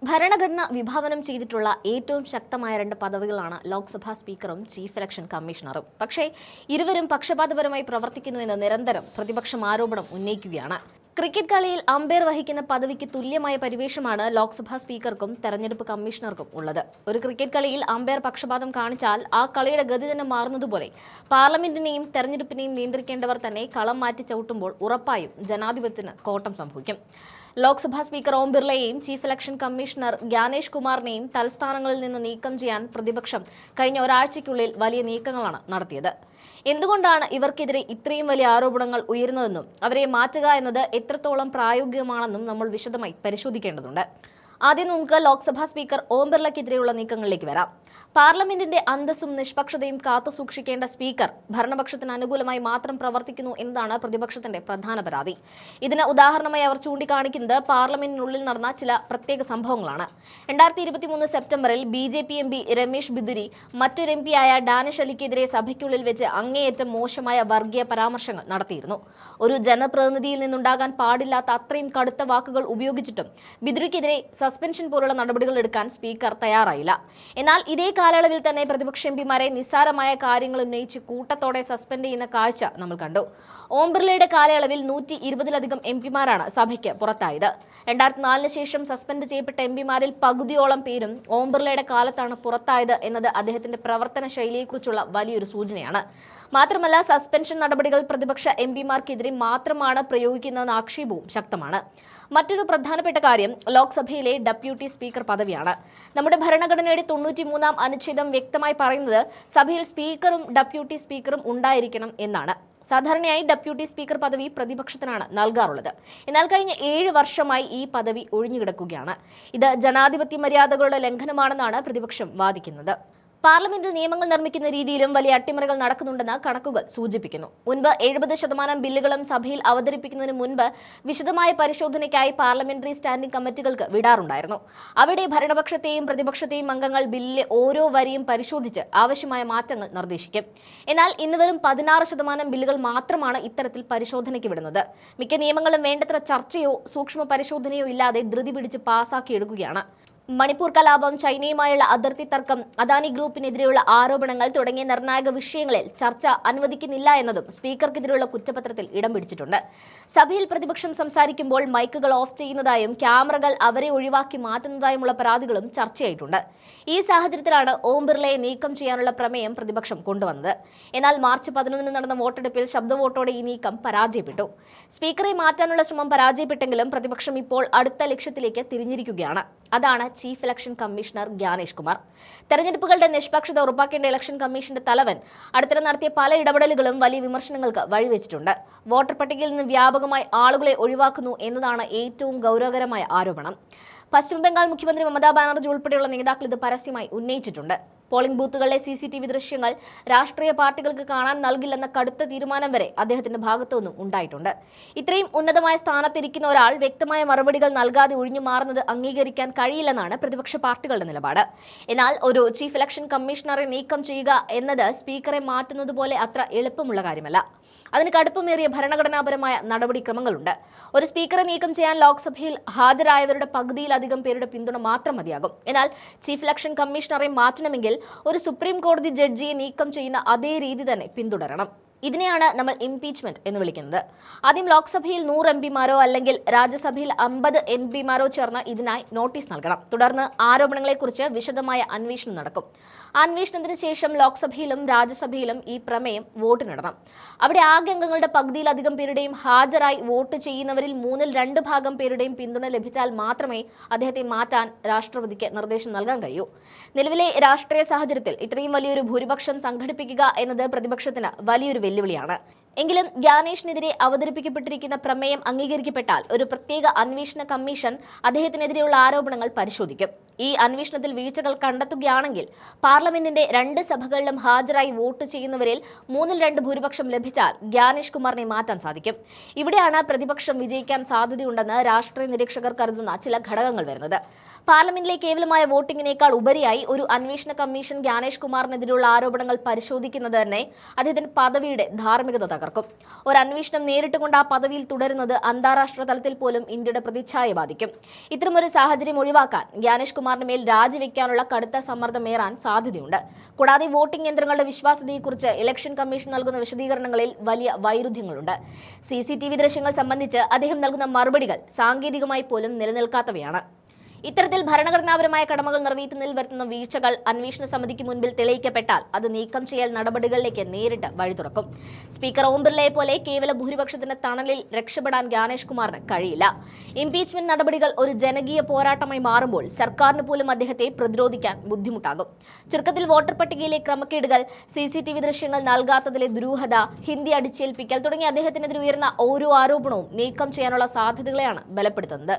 ഭരണഘടന വിഭാവനം ചെയ്തിട്ടുള്ള ഏറ്റവും ശക്തമായ രണ്ട് പദവികളാണ് ലോക്സഭാ സ്പീക്കറും ചീഫ് ഇലക്ഷൻ കമ്മീഷണറും. പക്ഷേ ഇരുവരും പക്ഷപാതപരമായി പ്രവർത്തിക്കുന്നുവെന്ന് നിരന്തരം പ്രതിപക്ഷം ആരോപണം ഉന്നയിക്കുകയാണ്. ക്രിക്കറ്റ് കളിയിൽ അമ്പയർ വഹിക്കുന്ന പദവിക്ക് തുല്യമായ പരിവേഷമാണ് ലോക്സഭാ സ്പീക്കർക്കും തെരഞ്ഞെടുപ്പ് കമ്മീഷണർക്കും ഉള്ളത്. ഒരു ക്രിക്കറ്റ് കളിയിൽ അമ്പയർ പക്ഷപാതം കാണിച്ചാൽ ആ കളിയുടെ ഗതി തന്നെ മാറുന്നതുപോലെ പാർലമെന്റിനെയും തെരഞ്ഞെടുപ്പിനെയും നിയന്ത്രിക്കേണ്ടവർ തന്നെ കളം മാറ്റി ചവിട്ടുമ്പോൾ ഉറപ്പായും ജനാധിപത്യത്തിന് കോട്ടം സംഭവിക്കും. ലോക്സഭാ സ്പീക്കർ ഓം ബിർളയെയും ചീഫ് ഇലക്ഷൻ കമ്മീഷണർ ജ്ഞാനേഷ് കുമാറിനെയും തലസ്ഥാനങ്ങളിൽ നിന്ന് നീക്കം ചെയ്യാൻ പ്രതിപക്ഷം കഴിഞ്ഞ ഒരാഴ്ചയ്ക്കുള്ളിൽ വലിയ നീക്കങ്ങളാണ് നടത്തിയത്. എന്തുകൊണ്ടാണ് ഇവർക്കെതിരെ ഇത്രയും വലിയ ആരോപണങ്ങൾ ഉയരുന്നതെന്നും അവരെ മാറ്റുക എന്നത് എത്രത്തോളം പ്രായോഗികമാണെന്നും നമ്മൾ വിശദമായി പരിശോധിക്കേണ്ടതുണ്ട്. ആദ്യം നമുക്ക് ലോക്സഭാ സ്പീക്കർ ഓം ബിർളയ്ക്കെതിരെയുള്ള നീക്കങ്ങളിലേക്ക് വരാം. പാർലമെന്റിന്റെ അന്തസ്സും നിഷ്പക്ഷതയും കാത്തുസൂക്ഷിക്കേണ്ട സ്പീക്കർ ഭരണപക്ഷത്തിന് അനുകൂലമായി മാത്രം പ്രവർത്തിക്കുന്നു എന്നതാണ് പ്രതിപക്ഷത്തിന്റെ പ്രധാന പരാതി. ഇതിന് ഉദാഹരണമായി അവർ ചൂണ്ടിക്കാണിക്കുന്നത് പാർലമെന്റിനുള്ളിൽ നടന്ന ചില പ്രത്യേക സംഭവങ്ങളാണ്. 2023 സെപ്റ്റംബറിൽ BJP MP രമേശ് ബിദുരി മറ്റൊരു MP ആയ ഡാനിഷ് അലിക്കെതിരെ സഭയ്ക്കുള്ളിൽ വെച്ച് അങ്ങേയറ്റം മോശമായ വർഗീയ പരാമർശങ്ങൾ നടത്തിയിരുന്നു. ഒരു ജനപ്രതിനിധിയിൽ നിന്നുണ്ടാകാൻ പാടില്ലാത്ത അത്രയും കടുത്ത വാക്കുകൾ ഉപയോഗിച്ചിട്ടും ബിദുരിക്കെതിരെ സസ്പെൻഷൻ പോലുള്ള നടപടികൾ എടുക്കാൻ സ്പീക്കർ തയ്യാറായില്ല. എന്നാൽ ഇതേ കാലയളവിൽ തന്നെ പ്രതിപക്ഷ എംപിമാരെ നിസ്സാരമായ കാര്യങ്ങൾ ഉന്നയിച്ച് കൂട്ടത്തോടെ സസ്പെൻഡ് ചെയ്യുന്ന കാഴ്ച നമ്മൾ കണ്ടു. ഓം ബിർളയുടെ കാലയളവിൽ 120-ലധികം എംപിമാരാണ് സഭയ്ക്ക് പുറത്തായത്. 2004 ശേഷം സസ്പെൻഡ് ചെയ്യപ്പെട്ട എംപിമാരിൽ പകുതിയോളം പേരും ഓം ബിർളയുടെ കാലത്താണ് പുറത്തായത് എന്നത് അദ്ദേഹത്തിന്റെ പ്രവർത്തന ശൈലിയെക്കുറിച്ചുള്ള വലിയൊരു സൂചനയാണ്. മാത്രമല്ല, സസ്പെൻഷൻ നടപടികൾ പ്രതിപക്ഷ എംപിമാർക്കെതിരെ മാത്രമാണ് പ്രയോഗിക്കുന്നതെന്ന ആക്ഷേപവും ശക്തമാണ്. മറ്റൊരു പ്രധാനപ്പെട്ട കാര്യം ലോക്സഭയിലെ ഡെപ്യൂട്ടി സ്പീക്കർ പദവിയാണ്. നമ്മുടെ ഭരണഘടനയുടെ 93-ാം അനുച്ഛേദം വ്യക്തമായി പറയുന്നത് സഭയിൽ സ്പീക്കറും ഡെപ്യൂട്ടി സ്പീക്കറും ഉണ്ടായിരിക്കണം എന്നാണ്. സാധാരണയായി ഡെപ്യൂട്ടി സ്പീക്കർ പദവി പ്രതിപക്ഷത്തിനാണ് നൽകാറുള്ളത്. എന്നാൽ കഴിഞ്ഞ 7 വർഷമായി ഈ പദവി ഒഴിഞ്ഞുകിടക്കുകയാണ്. ഇത് ജനാധിപത്യ മര്യാദകളുടെ ലംഘനമാണെന്നാണ് പ്രതിപക്ഷം വാദിക്കുന്നത്. പാർലമെന്റിൽ നിയമങ്ങൾ നിർമ്മിക്കുന്ന രീതിയിലും വലിയ അട്ടിമറികൾ നടക്കുന്നുണ്ടെന്ന് കണക്കുകൾ സൂചിപ്പിക്കുന്നു. മുൻപ് 70% ബില്ലുകളും സഭയിൽ അവതരിപ്പിക്കുന്നതിന് മുൻപ് വിശദമായ പരിശോധനയ്ക്കായി പാർലമെന്ററി സ്റ്റാൻഡിംഗ് കമ്മിറ്റികൾക്ക് വിടാറുണ്ടായിരുന്നു. അവിടെ ഭരണപക്ഷത്തെയും പ്രതിപക്ഷത്തെയും അംഗങ്ങൾ ബില്ലിലെ ഓരോ വരിയും പരിശോധിച്ച് ആവശ്യമായ മാറ്റങ്ങൾ നിർദ്ദേശിക്കും. എന്നാൽ ഇന്ന് വെറും 16% ബില്ലുകൾ മാത്രമാണ് ഇത്തരത്തിൽ പരിശോധനയ്ക്ക് വിടുന്നത്. മിക്ക നിയമങ്ങളും വേണ്ടത്ര ചർച്ചയോ സൂക്ഷ്മ പരിശോധനയോ ഇല്ലാതെ ധൃതി പിടിച്ച് പാസാക്കിയെടുക്കുകയാണ്. മണിപ്പൂർ കലാപം, ചൈനയുമായുള്ള അതിർത്തി തർക്കം, അദാനി ഗ്രൂപ്പിനെതിരെയുള്ള ആരോപണങ്ങൾ തുടങ്ങിയ നിർണായക വിഷയങ്ങളിൽ ചർച്ച അനുവദിക്കുന്നില്ല എന്നതും സ്പീക്കർക്കെതിരെയുള്ള കുറ്റപത്രത്തിൽ ഇടം പിടിച്ചിട്ടുണ്ട്. സഭയിൽ പ്രതിപക്ഷം സംസാരിക്കുമ്പോൾ മൈക്കുകൾ ഓഫ് ചെയ്യുന്നതായും ക്യാമറകൾ അവരെ ഒഴിവാക്കി മാറ്റുന്നതായുമുള്ള പരാതികളും ചർച്ചയായിട്ടുണ്ട്. ഈ സാഹചര്യത്തിലാണ് ഓം ബിർളയെ നീക്കം ചെയ്യാനുള്ള പ്രമേയം പ്രതിപക്ഷം കൊണ്ടുവന്നത്. എന്നാൽ മാർച്ച് 11 നടന്ന വോട്ടെടുപ്പിൽ ശബ്ദവോട്ടോടെ ഈ നീക്കം പരാജയപ്പെട്ടു. സ്പീക്കറെ മാറ്റാനുള്ള ശ്രമം പരാജയപ്പെട്ടെങ്കിലും പ്രതിപക്ഷം ഇപ്പോൾ അടുത്ത ലക്ഷ്യത്തിലേക്ക് തിരിഞ്ഞിരിക്കുകയാണ്. അതാണ് chief election commissioner Gyanesh Kumar. തെരഞ്ഞെടുപ്പുകളുടെ നിഷ്പക്ഷത ഉറപ്പാക്കേണ്ട ഇലക്ഷൻ കമ്മീഷന്റെ തലവൻ അടുത്തിടെ നടത്തിയ പല ഇടപെടലുകളും വലിയ വിമർശനങ്ങൾക്ക് വഴിവെച്ചിട്ടുണ്ട്. വോട്ടർ പട്ടികയിൽ നിന്ന് വ്യാപകമായി ആളുകളെ ഒഴിവാക്കുന്നു എന്നതാണ് ഏറ്റവും ഗൗരവകരമായ ആരോപണം. പശ്ചിമബംഗാൾ മുഖ്യമന്ത്രി മമതാ ബാനർജി ഉൾപ്പെടെയുള്ള നേതാക്കൾ ഇത് പരസ്യമായി ഉന്നയിച്ചിട്ടുണ്ട്. പോളിംഗ് ബൂത്തുകളിലെ CCTV ദൃശ്യങ്ങൾ രാഷ്ട്രീയ പാർട്ടികൾക്ക് കാണാൻ നൽകില്ലെന്ന കടുത്ത തീരുമാനം വരെ അദ്ദേഹത്തിന്റെ ഭാഗത്തുനിന്നും ഉണ്ടായിട്ടുണ്ട്. ഇത്രയും ഉന്നതമായ സ്ഥാനത്തിരിക്കുന്ന ഒരാൾ വ്യക്തമായ മറുപടികൾ നൽകാതെ ഒഴിഞ്ഞു മാറുന്നത് അംഗീകരിക്കാൻ കഴിയില്ലെന്നാണ് പ്രതിപക്ഷ പാർട്ടികളുടെ നിലപാട്. എന്നാൽ ഒരു ചീഫ് ഇലക്ഷൻ കമ്മീഷണറെ നീക്കം ചെയ്യുക എന്നത് സ്പീക്കറെ മാറ്റുന്നത് പോലെ അത്ര എളുപ്പമുള്ള കാര്യമല്ല. അതിന് കടുപ്പമേറിയ ഭരണഘടനാപരമായ നടപടിക്രമങ്ങളുണ്ട്. ഒരു സ്പീക്കറെ നീക്കം ചെയ്യാൻ ലോക്സഭയിൽ ഹാജരായവരുടെ പകുതിയിലധികം പേരുടെ പിന്തുണ മാത്രം മതിയാകും. എന്നാൽ ചീഫ് ഇലക്ഷൻ കമ്മീഷണറെ മാറ്റണമെങ്കിൽ ഒരു സുപ്രീം കോടതി ജഡ്ജിയെ നീക്കം ചെയ്യുന്ന അതേ രീതി തന്നെ പിന്തുടരണം. ഇതിനെയാണ് നമ്മൾ ഇംപീച്ച്മെന്റ് എന്ന് വിളിക്കുന്നത്. ആദ്യം ലോക്സഭയിൽ 100 എംപിമാരോ അല്ലെങ്കിൽ രാജ്യസഭയിൽ 50 എംപിമാരോ ചേർന്ന് ഇതിനായി നോട്ടീസ് നൽകണം. തുടർന്ന് ആരോപണങ്ങളെക്കുറിച്ച് വിശദമായ അന്വേഷണം നടക്കും. അന്വേഷണത്തിന് ശേഷം ലോക്സഭയിലും രാജ്യസഭയിലും ഈ പ്രമേയം വോട്ടിനിടണം. അവിടെ ആകെ അംഗങ്ങളുടെ പകുതിയിലധികം പേരുടെയും ഹാജരായി വോട്ട് ചെയ്യുന്നവരിൽ 2/3 ഭാഗം പേരുടെയും പിന്തുണ ലഭിച്ചാൽ മാത്രമേ അദ്ദേഹത്തെ മാറ്റാൻ രാഷ്ട്രപതിക്ക് നിർദ്ദേശം നൽകാൻ കഴിയൂ. നിലവിലെ രാഷ്ട്രീയ സാഹചര്യത്തിൽ ഇത്രയും വലിയൊരു ഭൂരിപക്ഷം സംഘടിപ്പിക്കുക എന്നത് പ്രതിപക്ഷത്തിന് വലിയൊരു വെല്ലുവിളിയാണ്. എങ്കിലും ജ്ഞാനേഷിനെതിരെ അവതരിപ്പിക്കപ്പെട്ടിരിക്കുന്ന പ്രമേയം അംഗീകരിക്കപ്പെട്ടാൽ ഒരു പ്രത്യേക അന്വേഷണ കമ്മീഷൻ അദ്ദേഹത്തിനെതിരെയുള്ള ആരോപണങ്ങൾ പരിശോധിക്കും. ഈ അന്വേഷണത്തിൽ വീഴ്ചകൾ കണ്ടെത്തുകയാണെങ്കിൽ പാർലമെന്റിന്റെ 2 സഭകളിലും ഹാജരായി വോട്ട് ചെയ്യുന്നവരിൽ 2 ഭൂരിപക്ഷം ലഭിച്ചാൽ ഗ്യാനേഷ് കുമാറിനെ മാറ്റാൻ സാധിക്കും. ഇവിടെയാണ് പ്രതിപക്ഷം വിജയിക്കാൻ സാധ്യതയുണ്ടെന്ന് രാഷ്ട്രീയ നിരീക്ഷകർ കരുതുന്ന ചില ഘടകങ്ങൾ വരുന്നത്. പാർലമെന്റിലെ കേവലമായ വോട്ടിങ്ങിനേക്കാൾ ഉപരിയായി ഒരു അന്വേഷണ കമ്മീഷൻ ഗ്യാനേഷ് കുമാറിനെതിരെയുള്ള ആരോപണങ്ങൾ പരിശോധിക്കുന്നത് തന്നെ അദ്ദേഹത്തിന്റെ പദവിയുടെ ധാർമ്മികത തകർക്കും. ഒരു അന്വേഷണം നേരിട്ടുകൊണ്ട് ആ പദവിയിൽ തുടരുന്നത് അന്താരാഷ്ട്ര തലത്തിൽ പോലും ഇന്ത്യയുടെ പ്രതിച്ഛായ ബാധിക്കും. ഇത്തരമൊരു സാഹചര്യം ഒഴിവാക്കാൻ ഗ്യാനേഷ് കുമാറിന് മേൽ രാജിവെക്കാനുള്ള കടുത്ത സമ്മർദ്ദമേറാൻ സാധ്യതയുണ്ട്. കൂടാതെ വോട്ടിംഗ് യന്ത്രങ്ങളുടെ വിശ്വാസ്യതയെക്കുറിച്ച് ഇലക്ഷൻ കമ്മീഷൻ നൽകുന്ന വിശദീകരണങ്ങളിൽ വലിയ വൈരുദ്ധ്യങ്ങളുണ്ട്. CCTV ദൃശ്യങ്ങൾ സംബന്ധിച്ച് അദ്ദേഹം നൽകുന്ന മറുപടികൾ സാങ്കേതികമായി പോലും നിലനിൽക്കാത്തവയാണ്. ഇത്തരത്തിൽ ഭരണഘടനാപരമായ കടമകൾ നിറവേറ്റുന്നതിൽ വരുത്തുന്ന വീഴ്ചകൾ അന്വേഷണ സമിതിക്ക് മുൻപിൽ തെളിയിക്കപ്പെട്ടാൽ അത് നീക്കം ചെയ്യൽ നടപടികളിലേക്ക് നേരിട്ട് വഴി തുറക്കും. സ്പീക്കർ ഓം ബിർളയെ പോലെ കേവല ഭൂരിപക്ഷത്തിന്റെ തണലിൽ രക്ഷപ്പെടാൻ ഗ്യാനേഷ് കുമാറിന് കഴിയില്ല. ഇംപീച്ച്മെന്റ് നടപടികൾ ഒരു ജനകീയ പോരാട്ടമായി മാറുമ്പോൾ സർക്കാരിന് പോലും അദ്ദേഹത്തെ പ്രതിരോധിക്കാൻ ബുദ്ധിമുട്ടാകും. ചുരുക്കത്തിൽ വോട്ടർ പട്ടികയിലെ ക്രമക്കേടുകൾ, CCTV ദൃശ്യങ്ങൾ നൽകാത്തതിലെ ദുരൂഹത, ഹിന്ദി അടിച്ചേൽപ്പിക്കൽ തുടങ്ങിയ അദ്ദേഹത്തിനെതിരെ ഉയർന്ന ഓരോ ആരോപണവും നീക്കം ചെയ്യാനുള്ള സാധ്യതകളെയാണ് ബലപ്പെടുത്തുന്നത്.